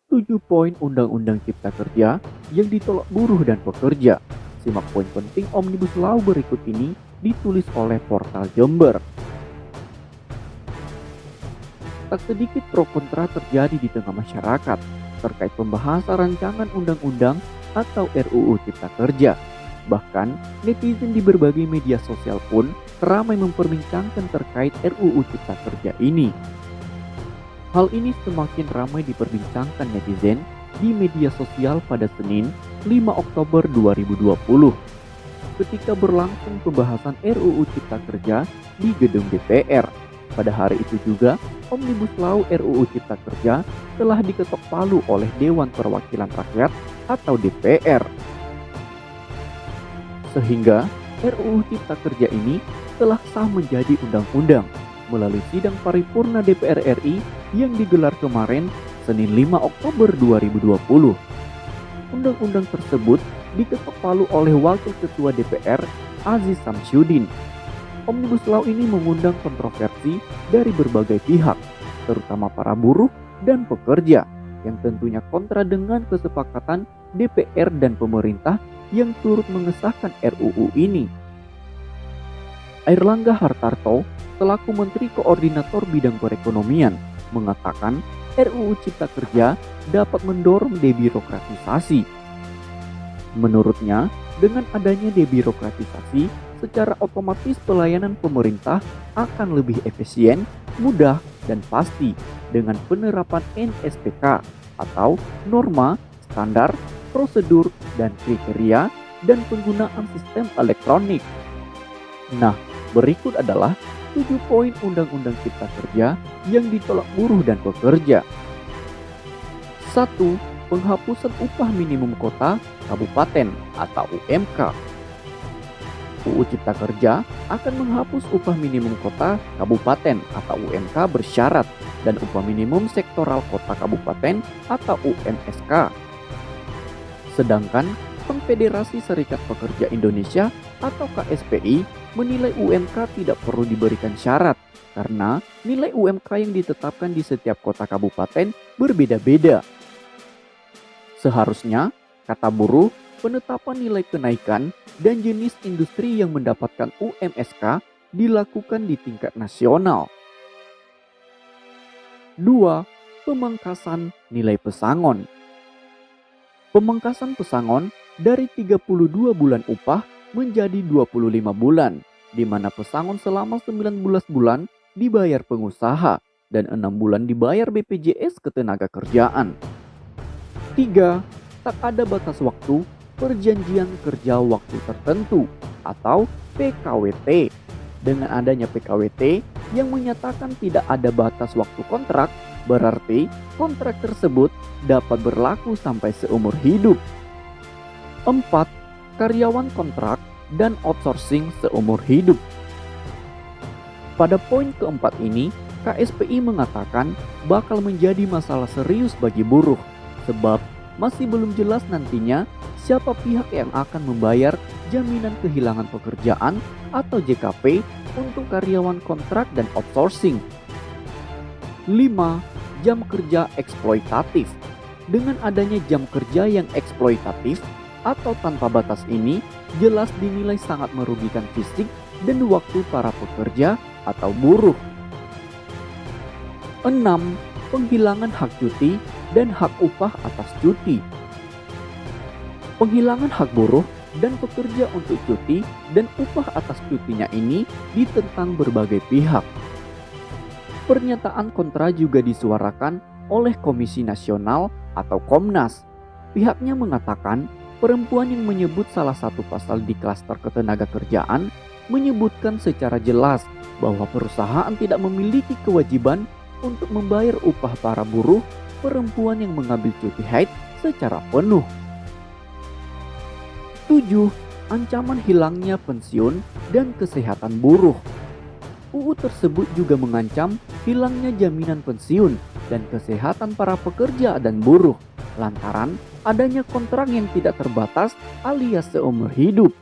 7 poin Undang-Undang Cipta Kerja yang ditolak buruh dan pekerja. Simak poin penting Omnibus Law berikut ini ditulis oleh Portal Jember. Tak sedikit pro kontra terjadi di tengah masyarakat terkait pembahasan rancangan undang-undang atau RUU Cipta Kerja. Bahkan, netizen di berbagai media sosial pun ramai memperbincangkan terkait RUU Cipta Kerja ini. Hal ini semakin ramai diperbincangkan netizen di media sosial pada Senin 5 Oktober 2020 ketika berlangsung pembahasan RUU Cipta Kerja di gedung DPR. Pada hari itu juga, Omnibus Law RUU Cipta Kerja telah diketok palu oleh Dewan Perwakilan Rakyat atau DPR. Sehingga RUU Cipta Kerja ini telah sah menjadi undang-undang melalui sidang paripurna DPR RI yang digelar kemarin Senin 5 Oktober 2020. Undang-undang tersebut diketok palu oleh Wakil Ketua DPR Aziz Samsyudin. Omnibus Law ini mengundang kontroversi dari berbagai pihak, terutama para buruh dan pekerja, yang tentunya kontra dengan kesepakatan DPR dan pemerintah yang turut mengesahkan RUU ini. Airlangga Hartarto, selaku Menteri Koordinator Bidang Perekonomian, mengatakan RUU Cipta Kerja dapat mendorong debirokratisasi. Menurutnya, dengan adanya debirokratisasi, secara otomatis pelayanan pemerintah akan lebih efisien, mudah, dan pasti dengan penerapan NSPK atau norma, standar, prosedur, dan kriteria dan penggunaan sistem elektronik. Nah, berikut adalah 7 poin Undang-Undang Cipta Kerja yang ditolak buruh dan pekerja. 1. Penghapusan upah minimum kota kabupaten atau UMK. UU Cipta Kerja akan menghapus upah minimum kota kabupaten atau UMK bersyarat dan upah minimum sektoral kota kabupaten atau UMSK. Sedangkan Konfederasi Serikat Pekerja Indonesia atau KSPI menilai UMK tidak perlu diberikan syarat karena nilai UMK yang ditetapkan di setiap kota kabupaten berbeda-beda. Seharusnya, kata buruh, penetapan nilai kenaikan dan jenis industri yang mendapatkan UMSK dilakukan di tingkat nasional. 2. Pemangkasan nilai pesangon. Pemangkasan pesangon dari 32 bulan upah menjadi 25 bulan, di mana pesangon selama 19 bulan dibayar pengusaha dan 6 bulan dibayar BPJS Ketenagakerjaan. 3. Tak ada batas waktu perjanjian kerja waktu tertentu atau PKWT. Dengan adanya PKWT yang menyatakan tidak ada batas waktu kontrak, berarti kontrak tersebut dapat berlaku sampai seumur hidup. 4. Karyawan kontrak dan outsourcing seumur hidup. Pada poin keempat ini, KSPI mengatakan bakal menjadi masalah serius bagi buruh, sebab masih belum jelas nantinya siapa pihak yang akan membayar jaminan kehilangan pekerjaan atau JKP untuk karyawan kontrak dan outsourcing. 5. Jam kerja eksploitatif. Dengan adanya jam kerja yang eksploitatif atau tanpa batas ini, jelas dinilai sangat merugikan fisik dan waktu para pekerja atau buruh. 6. Penghilangan hak cuti dan hak upah atas cuti. Penghilangan hak buruh dan pekerja untuk cuti dan upah atas cutinya ini ditentang berbagai pihak. Pernyataan kontra juga disuarakan oleh Komisi Nasional atau Komnas. Pihaknya mengatakan perempuan yang menyebut salah satu pasal di klaster ketenagakerjaan menyebutkan secara jelas bahwa perusahaan tidak memiliki kewajiban untuk membayar upah para buruh perempuan yang mengambil cuti haid secara penuh. 7. Ancaman hilangnya pensiun dan kesehatan buruh. UU tersebut juga mengancam hilangnya jaminan pensiun dan kesehatan para pekerja dan buruh lantaran adanya kontrak yang tidak terbatas alias seumur hidup.